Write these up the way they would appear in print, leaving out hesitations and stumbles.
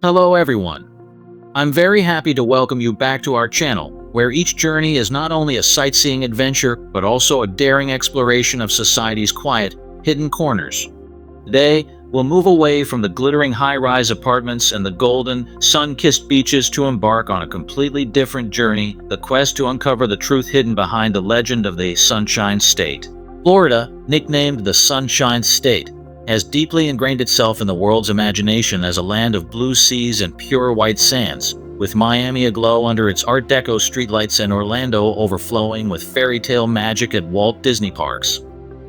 Hello everyone. I'm very happy to welcome you back to our channel, where each journey is not only a sightseeing adventure, but also a daring exploration of society's quiet, hidden corners. Today, we'll move away from the glittering high-rise apartments and the golden, sun-kissed beaches to embark on a completely different journey, the quest to uncover the truth hidden behind the legend of the Sunshine State. Florida, nicknamed the Sunshine State, has deeply ingrained itself in the world's imagination as a land of blue seas and pure white sands, with Miami aglow under its Art Deco streetlights and Orlando overflowing with fairy tale magic at Walt Disney parks.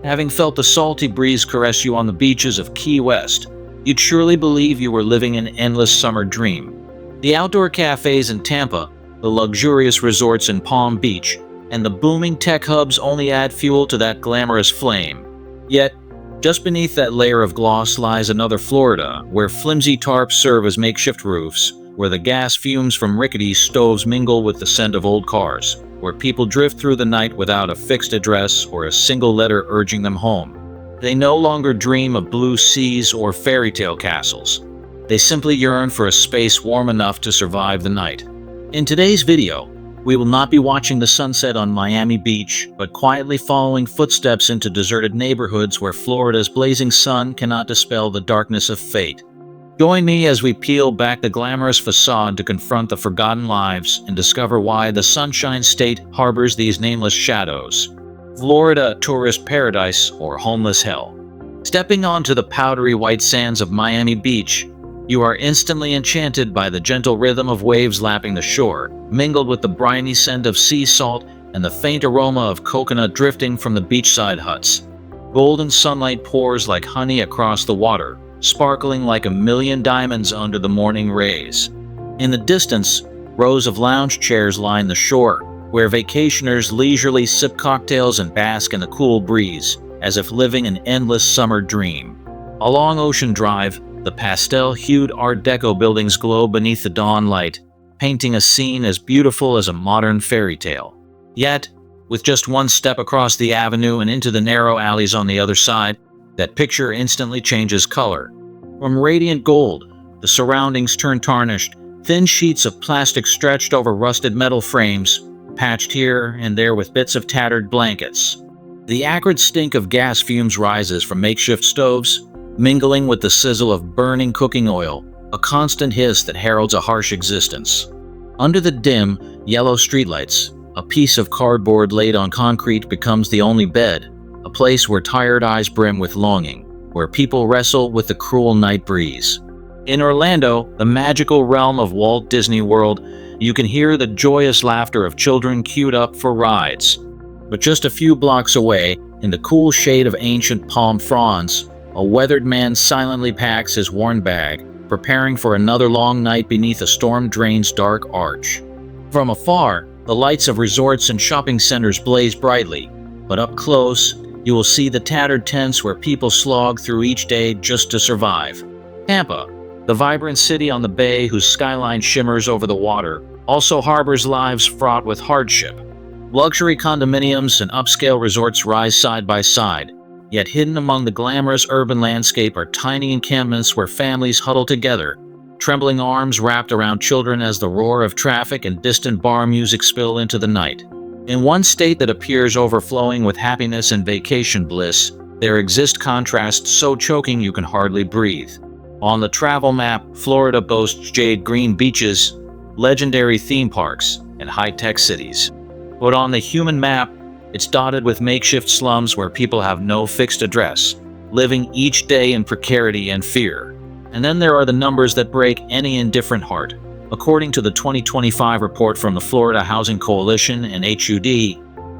Having felt the salty breeze caress you on the beaches of Key West, you'd surely believe you were living an endless summer dream. The outdoor cafes in Tampa, the luxurious resorts in Palm Beach, and the booming tech hubs only add fuel to that glamorous flame. Yet, just beneath that layer of gloss lies another Florida, where flimsy tarps serve as makeshift roofs, where the gas fumes from rickety stoves mingle with the scent of old cars, where people drift through the night without a fixed address or a single letter urging them home. They no longer dream of blue seas or fairy tale castles. They simply yearn for a space warm enough to survive the night. In today's video, we will not be watching the sunset on Miami Beach, but quietly following footsteps into deserted neighborhoods where Florida's blazing sun cannot dispel the darkness of fate. Join me as we peel back the glamorous facade to confront the forgotten lives and discover why the Sunshine State harbors these nameless shadows. Florida, tourist paradise or homeless hell. Stepping onto the powdery white sands of Miami Beach, you are instantly enchanted by the gentle rhythm of waves lapping the shore, mingled with the briny scent of sea salt and the faint aroma of coconut drifting from the beachside huts. Golden sunlight pours like honey across the water, sparkling like a million diamonds under the morning rays. In the distance, rows of lounge chairs line the shore, where vacationers leisurely sip cocktails and bask in the cool breeze, as if living an endless summer dream. Along Ocean Drive, the pastel-hued Art Deco buildings glow beneath the dawn light, painting a scene as beautiful as a modern fairy tale. Yet, with just one step across the avenue and into the narrow alleys on the other side, that picture instantly changes color. From radiant gold, the surroundings turn tarnished, thin sheets of plastic stretched over rusted metal frames, patched here and there with bits of tattered blankets. The acrid stink of gas fumes rises from makeshift stoves, mingling with the sizzle of burning cooking oil, a constant hiss that heralds a harsh existence. Under the dim, yellow streetlights, a piece of cardboard laid on concrete becomes the only bed, a place where tired eyes brim with longing, where people wrestle with the cruel night breeze. In Orlando, the magical realm of Walt Disney World, you can hear the joyous laughter of children queued up for rides. But just a few blocks away, in the cool shade of ancient palm fronds, a weathered man silently packs his worn bag, preparing for another long night beneath a storm drain's dark arch. From afar, the lights of resorts and shopping centers blaze brightly, but up close, you will see the tattered tents where people slog through each day just to survive. Tampa, the vibrant city on the bay whose skyline shimmers over the water, also harbors lives fraught with hardship. Luxury condominiums and upscale resorts rise side by side, yet hidden among the glamorous urban landscape are tiny encampments where families huddle together, trembling arms wrapped around children as the roar of traffic and distant bar music spill into the night. In one state that appears overflowing with happiness and vacation bliss, there exist contrasts so choking you can hardly breathe. On the travel map, Florida boasts jade green beaches, legendary theme parks, and high-tech cities. But on the human map, it's dotted with makeshift slums where people have no fixed address, living each day in precarity and fear. And then there are the numbers that break any indifferent heart. According to the 2025 report from the Florida Housing Coalition and HUD,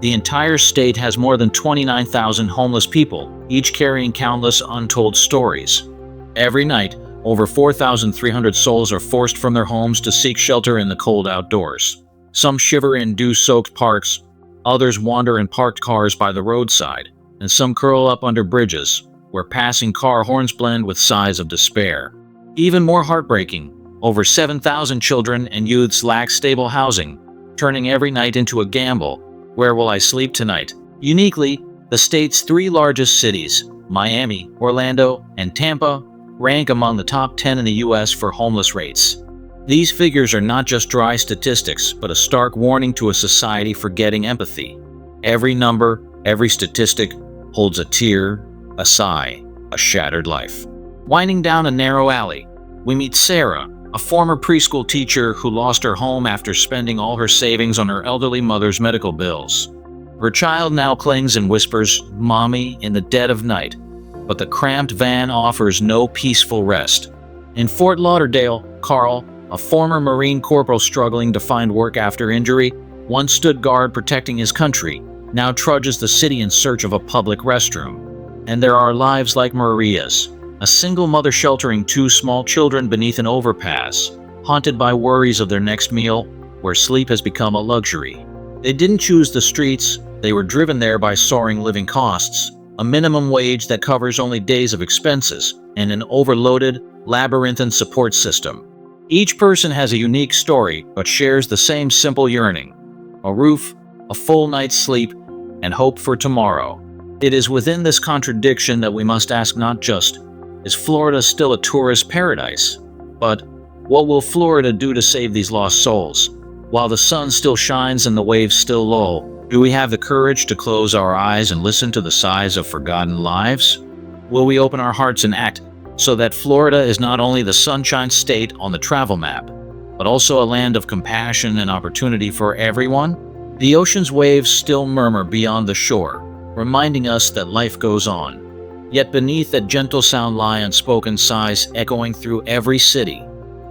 the entire state has more than 29,000 homeless people, each carrying countless untold stories. Every night, over 4,300 souls are forced from their homes to seek shelter in the cold outdoors. Some shiver in dew-soaked parks, others wander in parked cars by the roadside, and some curl up under bridges, where passing car horns blend with sighs of despair. Even more heartbreaking, over 7,000 children and youths lack stable housing, turning every night into a gamble. Where will I sleep tonight? Uniquely, the state's three largest cities, Miami, Orlando, and Tampa, rank among the top 10 in the US for homeless rates. These figures are not just dry statistics, but a stark warning to a society forgetting empathy. Every number, every statistic holds a tear, a sigh, a shattered life. Winding down a narrow alley, we meet Sarah, a former preschool teacher who lost her home after spending all her savings on her elderly mother's medical bills. Her child now clings and whispers, "Mommy," in the dead of night, but the cramped van offers no peaceful rest. In Fort Lauderdale, Carl, a former Marine corporal struggling to find work after injury, once stood guard protecting his country, now trudges the city in search of a public restroom. And there are lives like Maria's, a single mother sheltering two small children beneath an overpass, haunted by worries of their next meal, where sleep has become a luxury. They didn't choose the streets, they were driven there by soaring living costs, a minimum wage that covers only days of expenses, and an overloaded, labyrinthine support system. Each person has a unique story, but shares the same simple yearning: a roof, a full night's sleep, and hope for tomorrow. It is within this contradiction that we must ask not just, is Florida still a tourist paradise? But what will Florida do to save these lost souls? While the sun still shines and the waves still lull, do we have the courage to close our eyes and listen to the sighs of forgotten lives? Will we open our hearts and act so that Florida is not only the sunshine state on the travel map, but also a land of compassion and opportunity for everyone? The ocean's waves still murmur beyond the shore, reminding us that life goes on. Yet beneath that gentle sound lie unspoken sighs echoing through every city.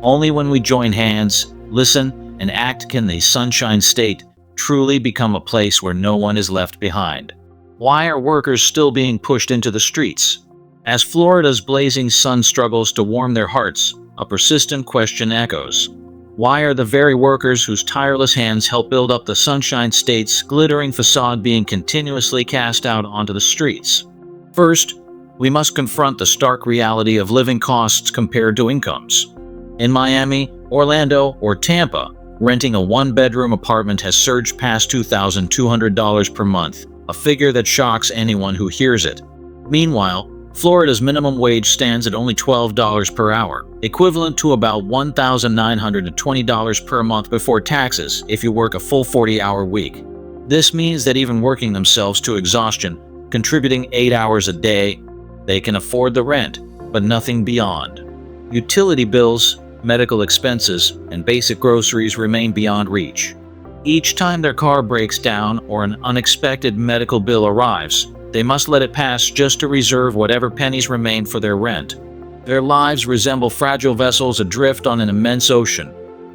Only when we join hands, listen, and act can the sunshine state truly become a place where no one is left behind. Why are workers still being pushed into the streets? As Florida's blazing sun struggles to warm their hearts, a persistent question echoes. Why are the very workers whose tireless hands help build up the Sunshine State's glittering facade being continuously cast out onto the streets? First, we must confront the stark reality of living costs compared to incomes. In Miami, Orlando, or Tampa, renting a one-bedroom apartment has surged past $2,200 per month, a figure that shocks anyone who hears it. Meanwhile, Florida's minimum wage stands at only $12 per hour, equivalent to about $1,920 per month before taxes if you work a full 40-hour week. This means that even working themselves to exhaustion, contributing 8 hours a day, they can afford the rent, but nothing beyond. Utility bills, medical expenses, and basic groceries remain beyond reach. Each time their car breaks down or an unexpected medical bill arrives, they must let it pass just to reserve whatever pennies remain for their rent. Their lives resemble fragile vessels adrift on an immense ocean,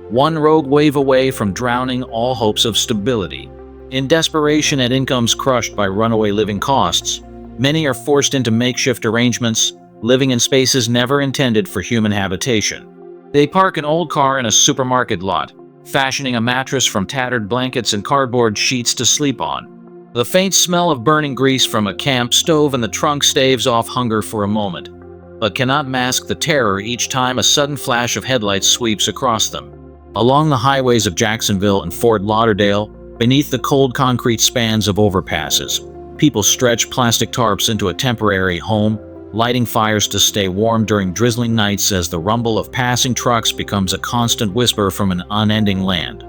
one rogue wave away from drowning all hopes of stability. In desperation at incomes crushed by runaway living costs, many are forced into makeshift arrangements, living in spaces never intended for human habitation. They park an old car in a supermarket lot, fashioning a mattress from tattered blankets and cardboard sheets to sleep on. The faint smell of burning grease from a camp stove in the trunk staves off hunger for a moment, but cannot mask the terror each time a sudden flash of headlights sweeps across them. Along the highways of Jacksonville and Fort Lauderdale, beneath the cold concrete spans of overpasses, people stretch plastic tarps into a temporary home, lighting fires to stay warm during drizzling nights as the rumble of passing trucks becomes a constant whisper from an unending land.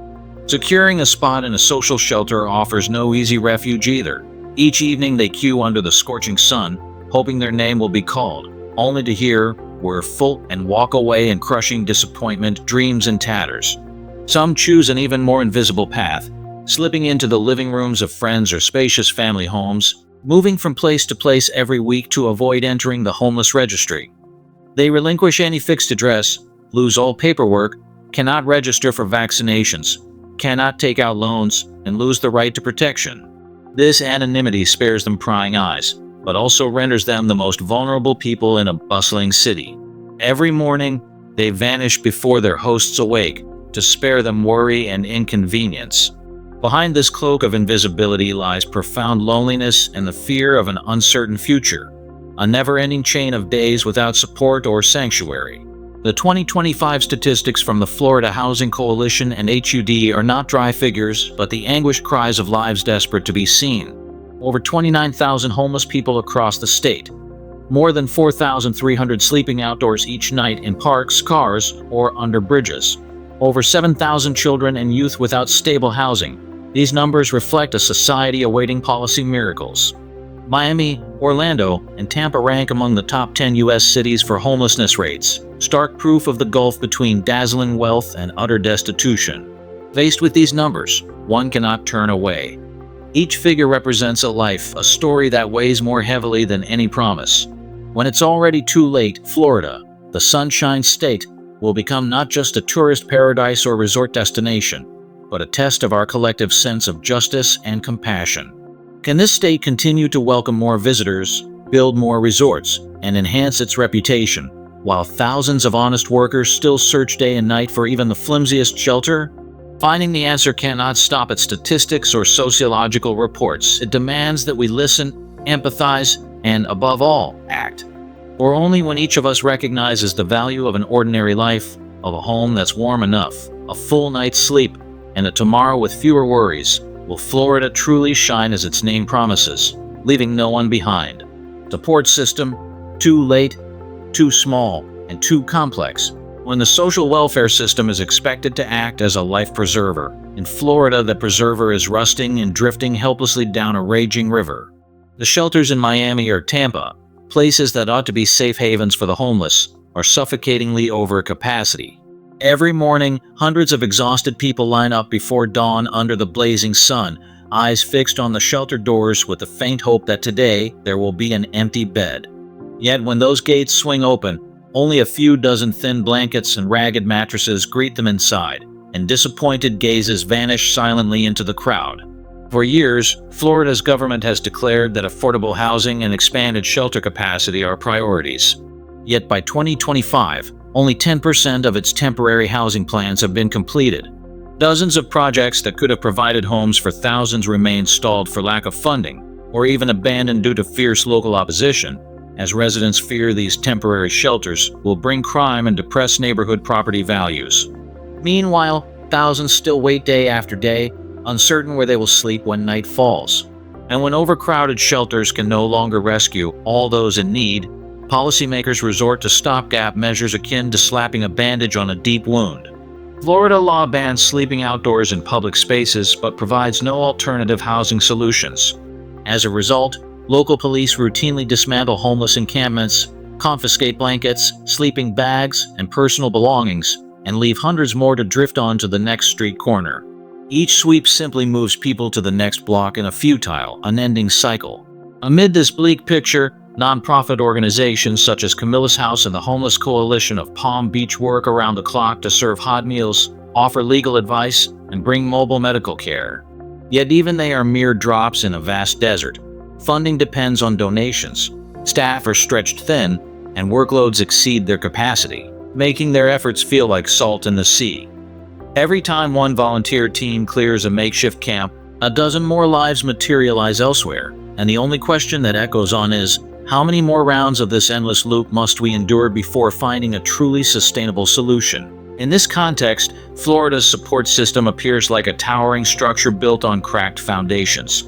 Securing a spot in a social shelter offers no easy refuge either. Each evening they queue under the scorching sun, hoping their name will be called, only to hear, "We're full," and walk away in crushing disappointment, dreams in tatters. Some choose an even more invisible path, slipping into the living rooms of friends or spacious family homes, moving from place to place every week to avoid entering the homeless registry. They relinquish any fixed address, lose all paperwork, cannot register for vaccinations, cannot take out loans, and lose the right to protection. This anonymity spares them prying eyes, but also renders them the most vulnerable people in a bustling city. Every morning, they vanish before their hosts awake, to spare them worry and inconvenience. Behind this cloak of invisibility lies profound loneliness and the fear of an uncertain future, a never-ending chain of days without support or sanctuary. The 2025 statistics from the Florida Housing Coalition and HUD are not dry figures, but the anguished cries of lives desperate to be seen. Over 29,000 homeless people across the state, more than 4,300 sleeping outdoors each night in parks, cars, or under bridges. Over 7,000 children and youth without stable housing. These numbers reflect a society awaiting policy miracles. Miami, Orlando, and Tampa rank among the top 10 U.S. cities for homelessness rates, stark proof of the gulf between dazzling wealth and utter destitution. Faced with these numbers, one cannot turn away. Each figure represents a life, a story that weighs more heavily than any promise. When it's already too late, Florida, the Sunshine State, will become not just a tourist paradise or resort destination, but a test of our collective sense of justice and compassion. Can this state continue to welcome more visitors, build more resorts, and enhance its reputation, while thousands of honest workers still search day and night for even the flimsiest shelter? Finding the answer cannot stop at statistics or sociological reports. It demands that we listen, empathize, and, above all, act. For only when each of us recognizes the value of an ordinary life, of a home that's warm enough, a full night's sleep, and a tomorrow with fewer worries, will Florida truly shine as its name promises, leaving no one behind. The support system, too late, too small, and too complex. When the social welfare system is expected to act as a life preserver, in Florida the preserver is rusting and drifting helplessly down a raging river. The shelters in Miami or Tampa, places that ought to be safe havens for the homeless, are suffocatingly over capacity. Every morning, hundreds of exhausted people line up before dawn under the blazing sun, eyes fixed on the shelter doors with the faint hope that today there will be an empty bed. Yet when those gates swing open, only a few dozen thin blankets and ragged mattresses greet them inside, and disappointed gazes vanish silently into the crowd. For years, Florida's government has declared that affordable housing and expanded shelter capacity are priorities. Yet by 2025, only 10% of its temporary housing plans have been completed. Dozens of projects that could have provided homes for thousands remain stalled for lack of funding, or even abandoned due to fierce local opposition, as residents fear these temporary shelters will bring crime and depress neighborhood property values. Meanwhile, thousands still wait day after day, uncertain where they will sleep when night falls. And when overcrowded shelters can no longer rescue all those in need, policymakers resort to stopgap measures akin to slapping a bandage on a deep wound. Florida law bans sleeping outdoors in public spaces but provides no alternative housing solutions. As a result, local police routinely dismantle homeless encampments, confiscate blankets, sleeping bags, and personal belongings, and leave hundreds more to drift on to the next street corner. Each sweep simply moves people to the next block in a futile, unending cycle. Amid this bleak picture, nonprofit organizations such as Camilla's House and the Homeless Coalition of Palm Beach work around the clock to serve hot meals, offer legal advice, and bring mobile medical care. Yet even they are mere drops in a vast desert. Funding depends on donations, staff are stretched thin, and workloads exceed their capacity, making their efforts feel like salt in the sea. Every time one volunteer team clears a makeshift camp, a dozen more lives materialize elsewhere, and the only question that echoes on is, how many more rounds of this endless loop must we endure before finding a truly sustainable solution? In this context, Florida's support system appears like a towering structure built on cracked foundations.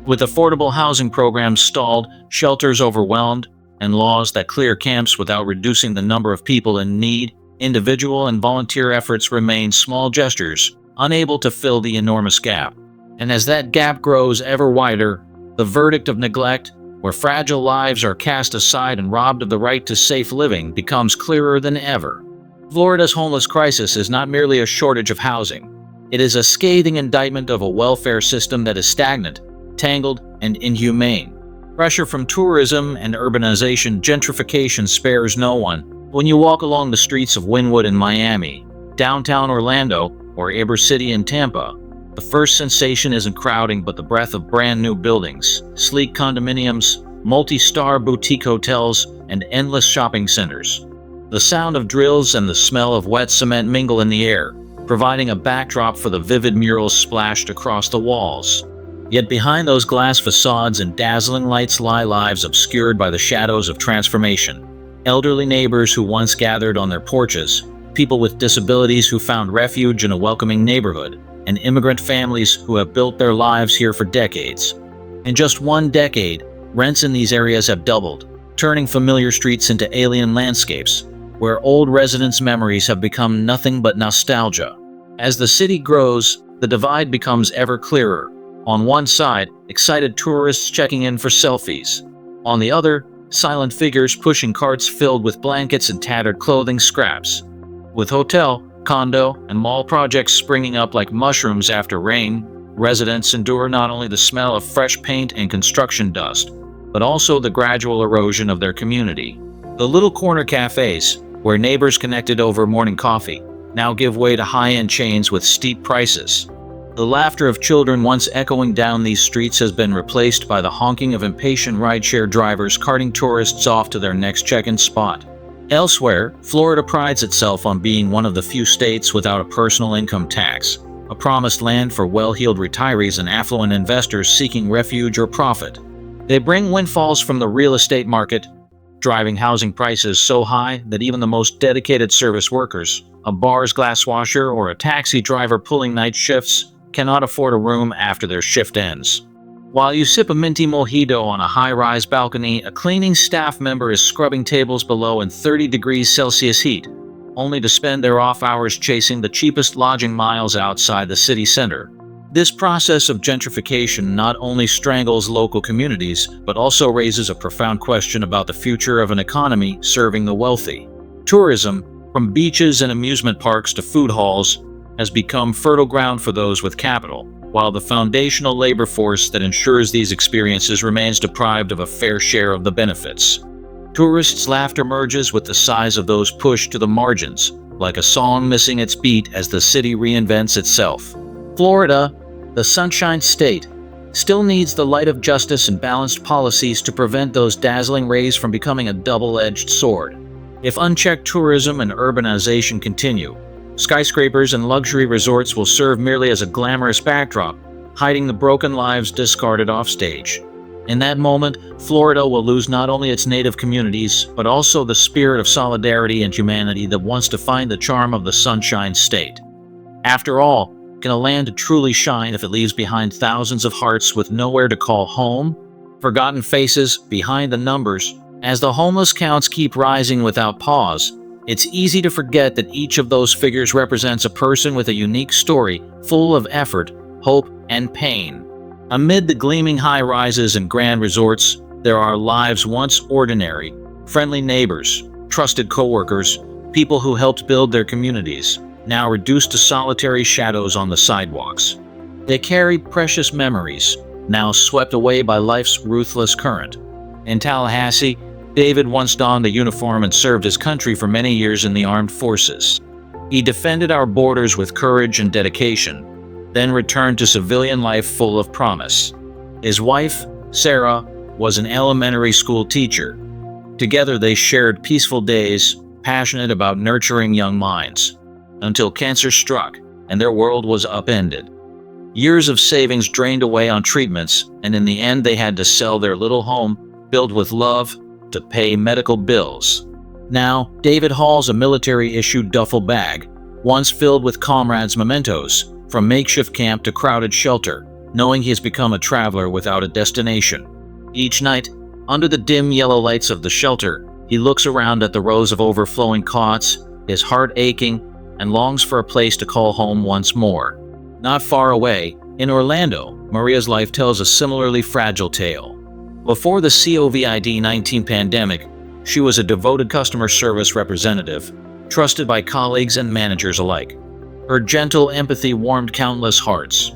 With affordable housing programs stalled, shelters overwhelmed, and laws that clear camps without reducing the number of people in need, individual and volunteer efforts remain small gestures, unable to fill the enormous gap. And as that gap grows ever wider, the verdict of neglect, where fragile lives are cast aside and robbed of the right to safe living, becomes clearer than ever. Florida's homeless crisis is not merely a shortage of housing. It is a scathing indictment of a welfare system that is stagnant, tangled, and inhumane. Pressure from tourism and urbanization, gentrification spares no one. When you walk along the streets of Wynwood in Miami, downtown Orlando, or Ybor City in Tampa, the first sensation isn't crowding but the breath of brand new buildings, sleek condominiums, multi-star boutique hotels, and endless shopping centers. The sound of drills and the smell of wet cement mingle in the air, providing a backdrop for the vivid murals splashed across the walls. Yet behind those glass facades and dazzling lights lie lives obscured by the shadows of transformation. Elderly neighbors who once gathered on their porches, people with disabilities who found refuge in a welcoming neighborhood, and immigrant families who have built their lives here for decades. In just one decade, rents in these areas have doubled, turning familiar streets into alien landscapes, where old residents' memories have become nothing but nostalgia. As the city grows, the divide becomes ever clearer. On one side, excited tourists checking in for selfies. On the other, silent figures pushing carts filled with blankets and tattered clothing scraps. With hotel, condo, and mall projects springing up like mushrooms after rain, residents endure not only the smell of fresh paint and construction dust, but also the gradual erosion of their community. The little corner cafes, where neighbors connected over morning coffee, now give way to high-end chains with steep prices. The laughter of children once echoing down these streets has been replaced by the honking of impatient rideshare drivers carting tourists off to their next check-in spot. Elsewhere, Florida prides itself on being one of the few states without a personal income tax, a promised land for well-heeled retirees and affluent investors seeking refuge or profit. They bring windfalls from the real estate market, driving housing prices so high that even the most dedicated service workers, a bar's glass washer or a taxi driver pulling night shifts, cannot afford a room after their shift ends. While you sip a minty mojito on a high-rise balcony, a cleaning staff member is scrubbing tables below in 30 degrees Celsius heat, only to spend their off hours chasing the cheapest lodging miles outside the city center. This process of gentrification not only strangles local communities, but also raises a profound question about the future of an economy serving the wealthy. Tourism, from beaches and amusement parks to food halls, has become fertile ground for those with capital, while the foundational labor force that ensures these experiences remains deprived of a fair share of the benefits. Tourists' laughter merges with the sighs of those pushed to the margins, like a song missing its beat as the city reinvents itself. Florida, the Sunshine State, still needs the light of justice and balanced policies to prevent those dazzling rays from becoming a double-edged sword. If unchecked tourism and urbanization continue, skyscrapers and luxury resorts will serve merely as a glamorous backdrop, hiding the broken lives discarded offstage. In that moment, Florida will lose not only its native communities, but also the spirit of solidarity and humanity that once defined the charm of the Sunshine State. After all, can a land truly shine if it leaves behind thousands of hearts with nowhere to call home? Forgotten faces behind the numbers. As the homeless counts keep rising without pause, it's easy to forget that each of those figures represents a person with a unique story, full of effort, hope, and pain. Amid the gleaming high-rises and grand resorts, there are lives once ordinary, friendly neighbors, trusted co-workers, people who helped build their communities, now reduced to solitary shadows on the sidewalks. They carry precious memories, now swept away by life's ruthless current. In Tallahassee, David once donned a uniform and served his country for many years in the armed forces. He defended our borders with courage and dedication, then returned to civilian life full of promise. His wife, Sarah, was an elementary school teacher. Together they shared peaceful days, passionate about nurturing young minds, until cancer struck and their world was upended. Years of savings drained away on treatments, and in the end they had to sell their little home, built with love, to pay medical bills. Now, David hauls a military-issued duffel bag, once filled with comrades' mementos, from makeshift camp to crowded shelter, knowing he has become a traveler without a destination. Each night, under the dim yellow lights of the shelter, he looks around at the rows of overflowing cots, his heart aching, and longs for a place to call home once more. Not far away, in Orlando, Maria's life tells a similarly fragile tale. Before the COVID-19 pandemic, she was a devoted customer service representative, trusted by colleagues and managers alike. Her gentle empathy warmed countless hearts.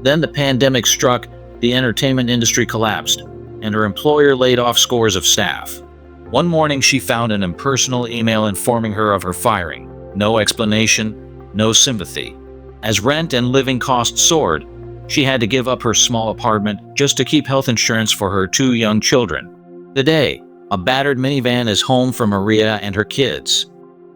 Then the pandemic struck, the entertainment industry collapsed, and her employer laid off scores of staff. One morning she found an impersonal email informing her of her firing. No explanation, no sympathy. As rent and living costs soared, she had to give up her small apartment just to keep health insurance for her 2 young children. Today, a battered minivan is home for Maria and her kids.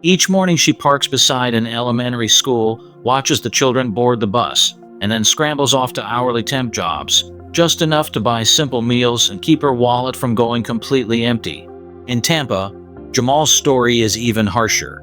Each morning she parks beside an elementary school, watches the children board the bus, and then scrambles off to hourly temp jobs, just enough to buy simple meals and keep her wallet from going completely empty. In Tampa, Jamal's story is even harsher.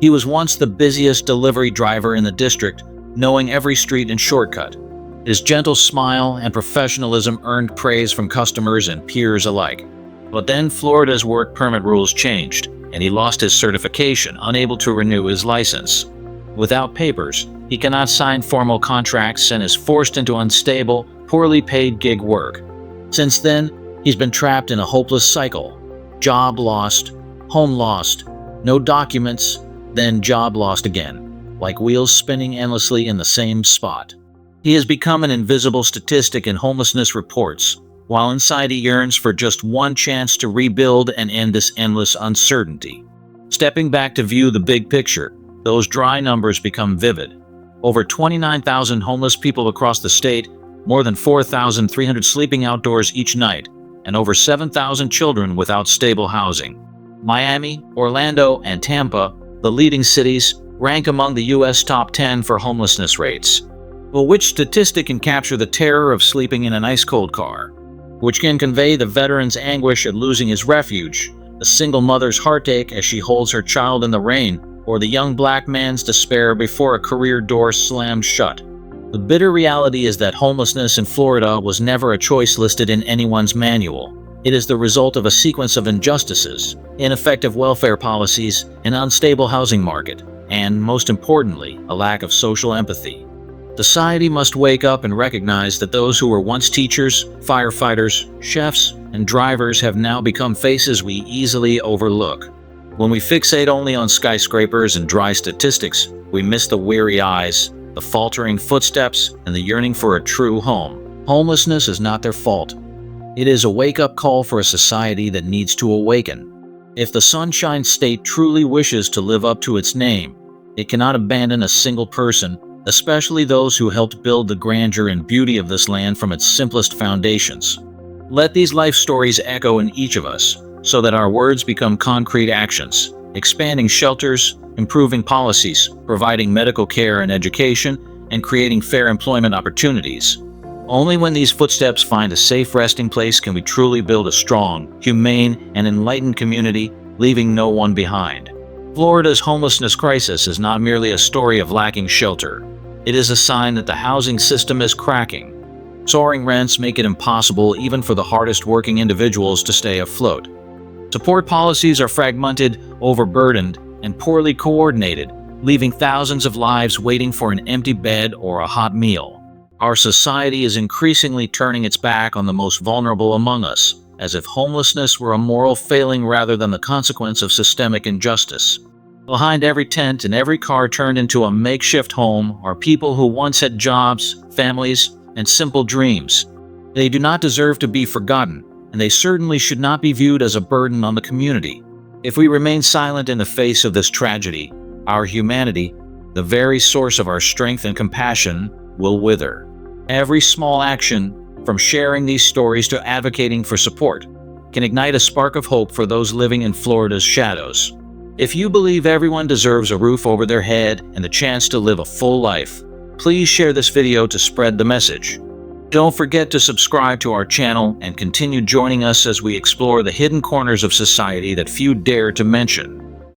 He was once the busiest delivery driver in the district, knowing every street and shortcut. His gentle smile and professionalism earned praise from customers and peers alike. But then Florida's work permit rules changed, and he lost his certification, unable to renew his license. Without papers, he cannot sign formal contracts and is forced into unstable, poorly paid gig work. Since then, he's been trapped in a hopeless cycle. Job lost, home lost, no documents, then job lost again, like wheels spinning endlessly in the same spot. He has become an invisible statistic in homelessness reports, while inside he yearns for just one chance to rebuild and end this endless uncertainty. Stepping back to view the big picture, those dry numbers become vivid. Over 29,000 homeless people across the state, more than 4,300 sleeping outdoors each night, and over 7,000 children without stable housing. Miami, Orlando, and Tampa, the leading cities, rank among the U.S. top 10 for homelessness rates. Well, which statistic can capture the terror of sleeping in an ice-cold car? Which can convey the veteran's anguish at losing his refuge, the single mother's heartache as she holds her child in the rain, or the young black man's despair before a career door slammed shut? The bitter reality is that homelessness in Florida was never a choice listed in anyone's manual. It is the result of a sequence of injustices, ineffective welfare policies, an unstable housing market, and, most importantly, a lack of social empathy. Society must wake up and recognize that those who were once teachers, firefighters, chefs, and drivers have now become faces we easily overlook. When we fixate only on skyscrapers and dry statistics, we miss the weary eyes, the faltering footsteps, and the yearning for a true home. Homelessness is not their fault. It is a wake-up call for a society that needs to awaken. If the Sunshine State truly wishes to live up to its name, it cannot abandon a single person, especially those who helped build the grandeur and beauty of this land from its simplest foundations. Let these life stories echo in each of us, so that our words become concrete actions, expanding shelters, improving policies, providing medical care and education, and creating fair employment opportunities. Only when these footsteps find a safe resting place can we truly build a strong, humane, and enlightened community, leaving no one behind. Florida's homelessness crisis is not merely a story of lacking shelter. It is a sign that the housing system is cracking. Soaring rents make it impossible even for the hardest working individuals to stay afloat. Support policies are fragmented, overburdened, and poorly coordinated, leaving thousands of lives waiting for an empty bed or a hot meal. Our society is increasingly turning its back on the most vulnerable among us, as if homelessness were a moral failing rather than the consequence of systemic injustice. Behind every tent and every car turned into a makeshift home are people who once had jobs, families, and simple dreams. They do not deserve to be forgotten, and they certainly should not be viewed as a burden on the community. If we remain silent in the face of this tragedy, our humanity, the very source of our strength and compassion, will wither. Every small action, from sharing these stories to advocating for support, can ignite a spark of hope for those living in Florida's shadows. If you believe everyone deserves a roof over their head and the chance to live a full life, please share this video to spread the message. Don't forget to subscribe to our channel and continue joining us as we explore the hidden corners of society that few dare to mention.